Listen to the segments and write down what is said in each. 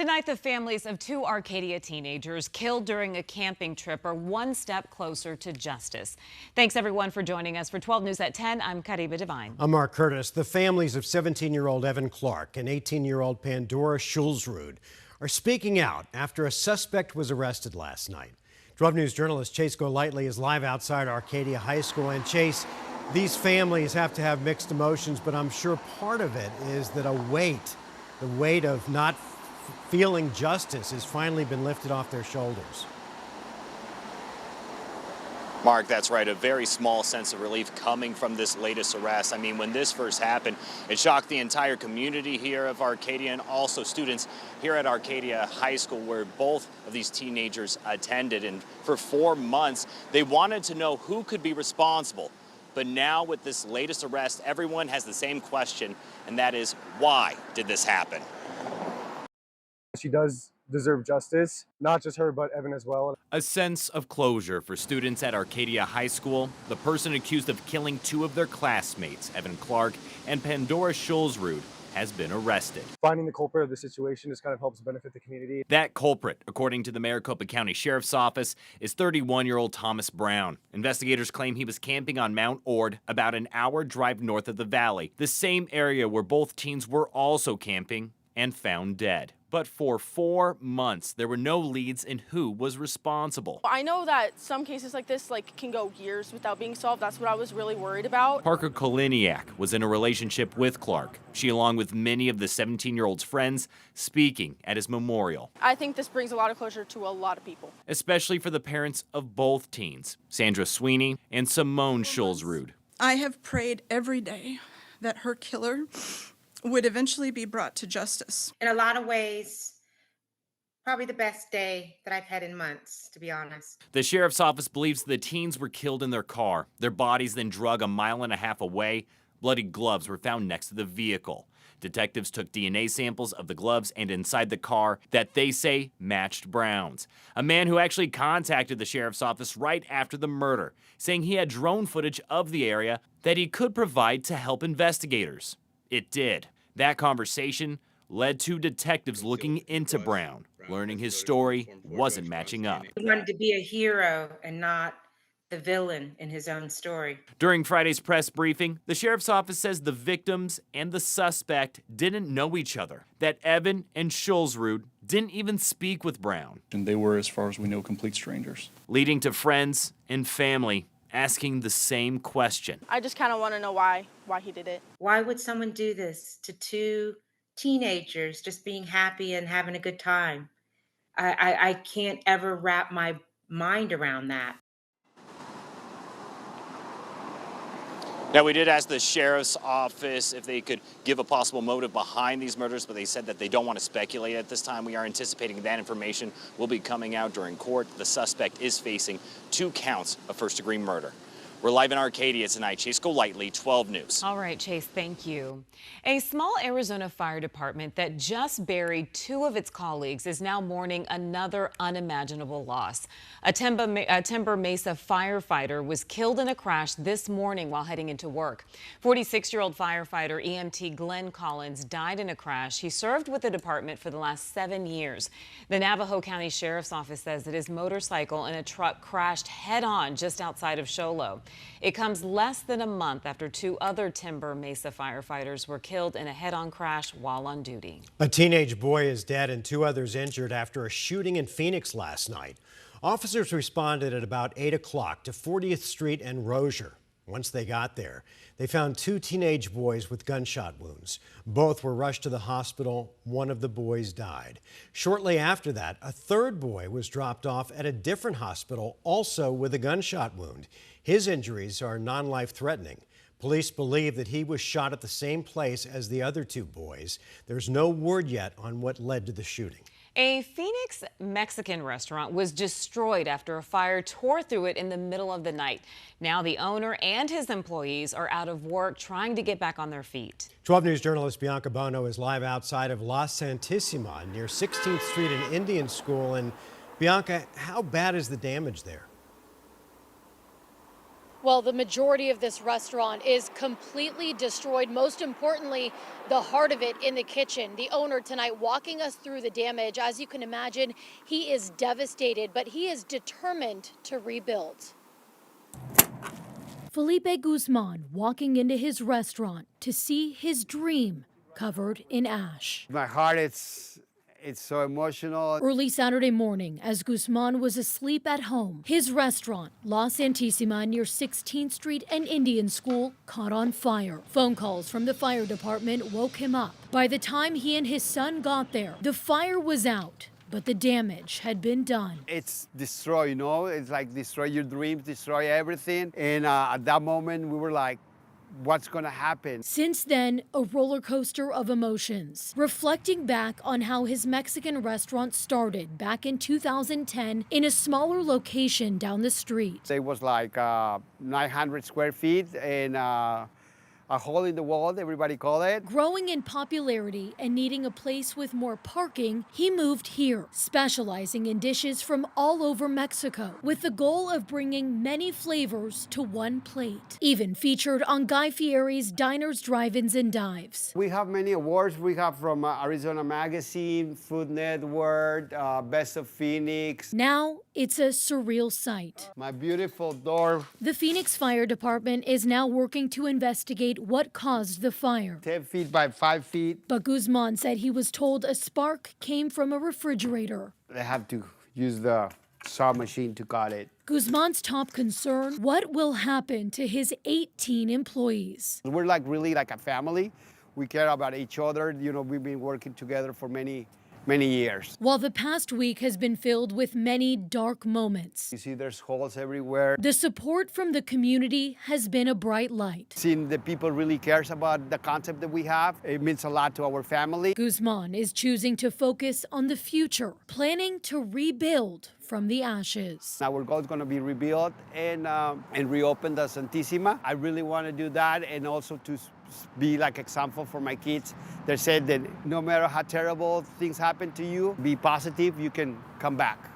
Tonight, the families of two Arcadia teenagers killed during a camping trip are one step closer to justice. Thanks, everyone, for joining us for 12 News at 10. I'm Kariba Devine. I'm Mark Curtis. The families of 17-year-old Evan Clark and 18-year-old Pandora Schulzrud are speaking out after a suspect was arrested last night. 12 News journalist Chase Golightly is live outside Arcadia High School. And Chase, these families have to have mixed emotions, but I'm sure part of it is that the weight of not feeling justice has finally been lifted off their shoulders. Mark, that's right. A very small sense of relief coming from this latest arrest. I mean, when this first happened, it shocked the entire community here of Arcadia and also students here at Arcadia High School, where both of these teenagers attended. And for 4 months, they wanted to know who could be responsible. But now with this latest arrest, everyone has the same question, and that is, why did this happen? She does deserve justice, not just her, but Evan as well. A sense of closure for students at Arcadia High School. The person accused of killing two of their classmates, Evan Clark and Pandora Schulzrud, has been arrested. Finding the culprit of the situation just kind of helps benefit the community. That culprit, according to the Maricopa County Sheriff's Office, is 31-year-old Thomas Brown. Investigators claim he was camping on Mount Ord, about an hour drive north of the valley, the same area where both teens were also camping and found dead. But for 4 months, there were no leads in who was responsible. I know that some cases like this can go years without being solved. That's what I was really worried about. Parker Koliniak was in a relationship with Clark. She, along with many of the 17-year-old's friends, speaking at his memorial. I think this brings a lot of closure to a lot of people. Especially for the parents of both teens, Sandra Sweeney and Simone Schulzrud. I have prayed every day that her killer would eventually be brought to justice. In a lot of ways, probably the best day that I've had in months, to be honest. The sheriff's office believes the teens were killed in their car. Their bodies then drug 1.5 miles away. Bloody gloves were found next to the vehicle. Detectives took DNA samples of the gloves and inside the car that they say matched Brown's. A man who actually contacted the sheriff's office right after the murder, saying he had drone footage of the area that he could provide to help investigators. It did. That conversation led to detectives looking into Brown, learning his story wasn't matching up. He wanted to be a hero and not the villain in his own story. During Friday's press briefing, the sheriff's office says the victims and the suspect didn't know each other, that Evan and Schulzrud didn't even speak with Brown. And they were, as far as we know, complete strangers. Leading to friends and family asking the same question. I just kind of want to know why he did it. Why would someone do this to two teenagers just being happy and having a good time? I can't ever wrap my mind around that. Now, we did ask the sheriff's office if they could give a possible motive behind these murders, but they said that they don't want to speculate at this time. We are anticipating that information will be coming out during court. The suspect is facing 2 counts of first-degree murder. We're live in Arcadia tonight. Chase Golightly, 12 News. All right, Chase, thank you. A small Arizona fire department that just buried 2 of its colleagues is now mourning another unimaginable loss. A Timber Mesa firefighter was killed in a crash this morning while heading into work. 46-year-old firefighter EMT Glenn Collins died in a crash. He served with the department for the last 7 years. The Navajo County Sheriff's Office says that his motorcycle and a truck crashed head-on just outside of Show Low. It comes less than a month after 2 other Timber Mesa firefighters were killed in a head-on crash while on duty. A teenage boy is dead and 2 others injured after a shooting in Phoenix last night. Officers responded at about 8 o'clock to 40th Street and Rozier. Once they got there, they found 2 teenage boys with gunshot wounds. Both were rushed to the hospital. One of the boys died. Shortly after that, a 3rd boy was dropped off at a different hospital, also with a gunshot wound. His injuries are non-life-threatening. Police believe that he was shot at the same place as the other 2 boys. There's no word yet on what led to the shooting. A Phoenix Mexican restaurant was destroyed after a fire tore through it in the middle of the night. Now the owner and his employees are out of work trying to get back on their feet. 12 News journalist Bianca Bono is live outside of La Santissima near 16th Street and Indian School. And Bianca, how bad is the damage there? Well, the majority of this restaurant is completely destroyed. Most importantly, the heart of it in the kitchen. The owner tonight walking us through the damage. As you can imagine, he is devastated, but he is determined to rebuild. Felipe Guzman walking into his restaurant to see his dream covered in ash. My heart, it's so emotional. Early Saturday morning, as Guzman was asleep at home, his restaurant, La Santísima near 16th Street and Indian School, caught on fire. Phone calls from the fire department woke him up. By the time he and his son got there, the fire was out, but the damage had been done. It's destroy, you know? It's like destroy your dreams, destroy everything. And at that moment, we were like, what's gonna happen? Since then, a roller coaster of emotions. Reflecting back on how his Mexican restaurant started back in 2010 in a smaller location down the street. It was like 900 square feet and a hole in the wall, everybody call it. Growing in popularity and needing a place with more parking, he moved here, specializing in dishes from all over Mexico, with the goal of bringing many flavors to one plate. Even featured on Guy Fieri's Diners, Drive-Ins, and Dives. We have many awards. We have from Arizona Magazine, Food Network, Best of Phoenix. Now, it's a surreal sight. My beautiful door. The Phoenix Fire Department is now working to investigate what caused the fire. 10 feet by 5 feet. But Guzman said he was told a spark came from a refrigerator. They have to use the saw machine to cut it. Guzman's top concern, what will happen to his 18 employees? We're like really like a family. We care about each other. You know, we've been working together for many years. While the past week has been filled with many dark moments, You see there's holes everywhere. the support from the community has been a bright light. Seeing the people really cares about the concept that we have, it means a lot to our family. Guzman is choosing to focus on the future, planning to rebuild from the ashes. Our goal is going to be rebuilt and reopen the Santísima. I really want to do that, and also to be like example for my kids. They said that no matter how terrible things happen to you, be positive, you can come back.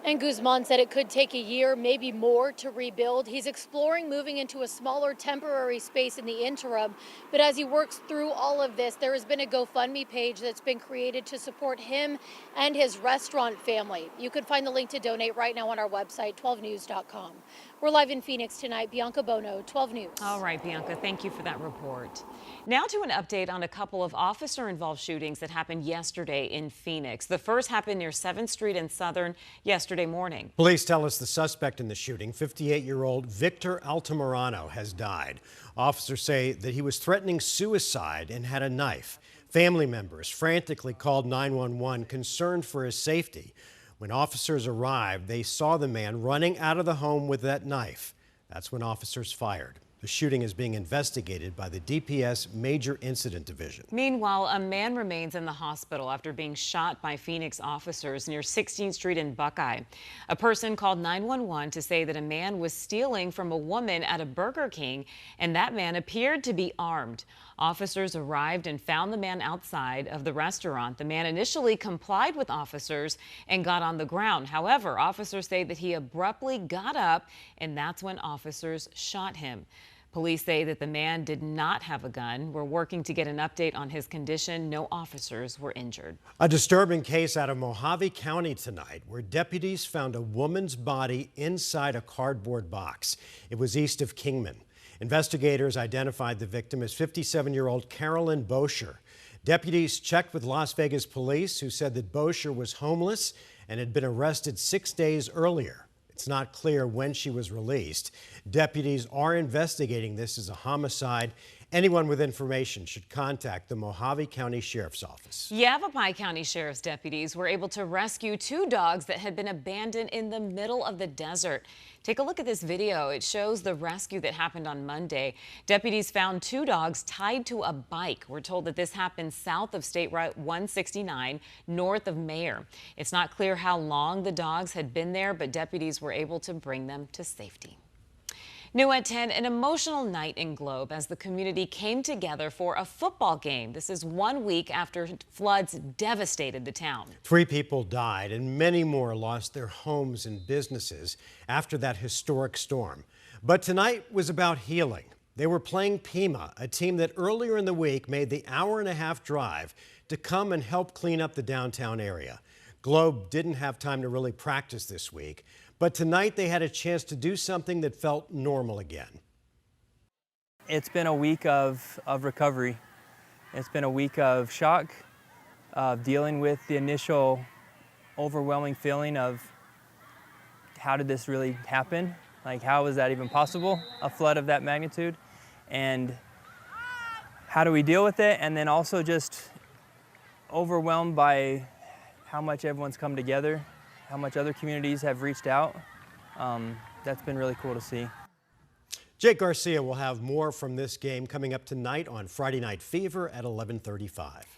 And Guzman said it could take a year, maybe more, to rebuild. He's exploring moving into a smaller temporary space in the interim. But as he works through all of this, there has been a GoFundMe page that's been created to support him and his restaurant family. You can find the link to donate right now on our website, 12news.com. We're live in Phoenix tonight. Bianca Bono, 12 News. All right, Bianca, thank you for that report. Now to an update on a couple of officer-involved shootings that happened yesterday in Phoenix. The first happened near 7th Street and Southern yesterday morning. Police tell us the suspect in the shooting, 58-year-old Victor Altamirano, has died. Officers say that he was threatening suicide and had a knife. Family members frantically called 911, concerned for his safety. When officers arrived, they saw the man running out of the home with that knife. That's when officers fired. The shooting is being investigated by the DPS Major Incident Division. Meanwhile, a man remains in the hospital after being shot by Phoenix officers near 16th Street in Buckeye. A person called 911 to say that a man was stealing from a woman at a Burger King, and that man appeared to be armed. Officers arrived and found the man outside of the restaurant. The man initially complied with officers and got on the ground. However, officers say that he abruptly got up, and that's when officers shot him. Police say that the man did not have a gun. We're working to get an update on his condition. No officers were injured. A disturbing case out of Mojave County tonight, where deputies found a woman's body inside a cardboard box. It was east of Kingman. Investigators identified the victim as 57-year-old Carolyn Bosher. Deputies checked with Las Vegas police, who said that Bosher was homeless and had been arrested 6 days earlier. It's not clear when she was released. Deputies are investigating this as a homicide. Anyone with information should contact the Mojave County Sheriff's Office. Yavapai County Sheriff's deputies were able to rescue 2 dogs that had been abandoned in the middle of the desert. Take a look at this video. It shows the rescue that happened on Monday. Deputies found 2 dogs tied to a bike. We're told that this happened south of State Route 169, north of Mayer. It's not clear how long the dogs had been there, but deputies were able to bring them to safety. New at 10, an emotional night in Globe as the community came together for a football game. This is 1 week after floods devastated the town. 3 people died and many more lost their homes and businesses after that historic storm. But tonight was about healing. They were playing Pima, a team that earlier in the week made the hour-and-a-half drive to come and help clean up the downtown area. Globe didn't have time to really practice this week, but tonight they had a chance to do something that felt normal again. It's been a week of recovery. It's been a week of shock, of dealing with the initial overwhelming feeling of how did this really happen? Like, how was that even possible, a flood of that magnitude? And how do we deal with it? And then also just overwhelmed by how much everyone's come together, how much other communities have reached out. That's been really cool to see. Jake Garcia will have more from this game coming up tonight on Friday Night Fever at 11:35.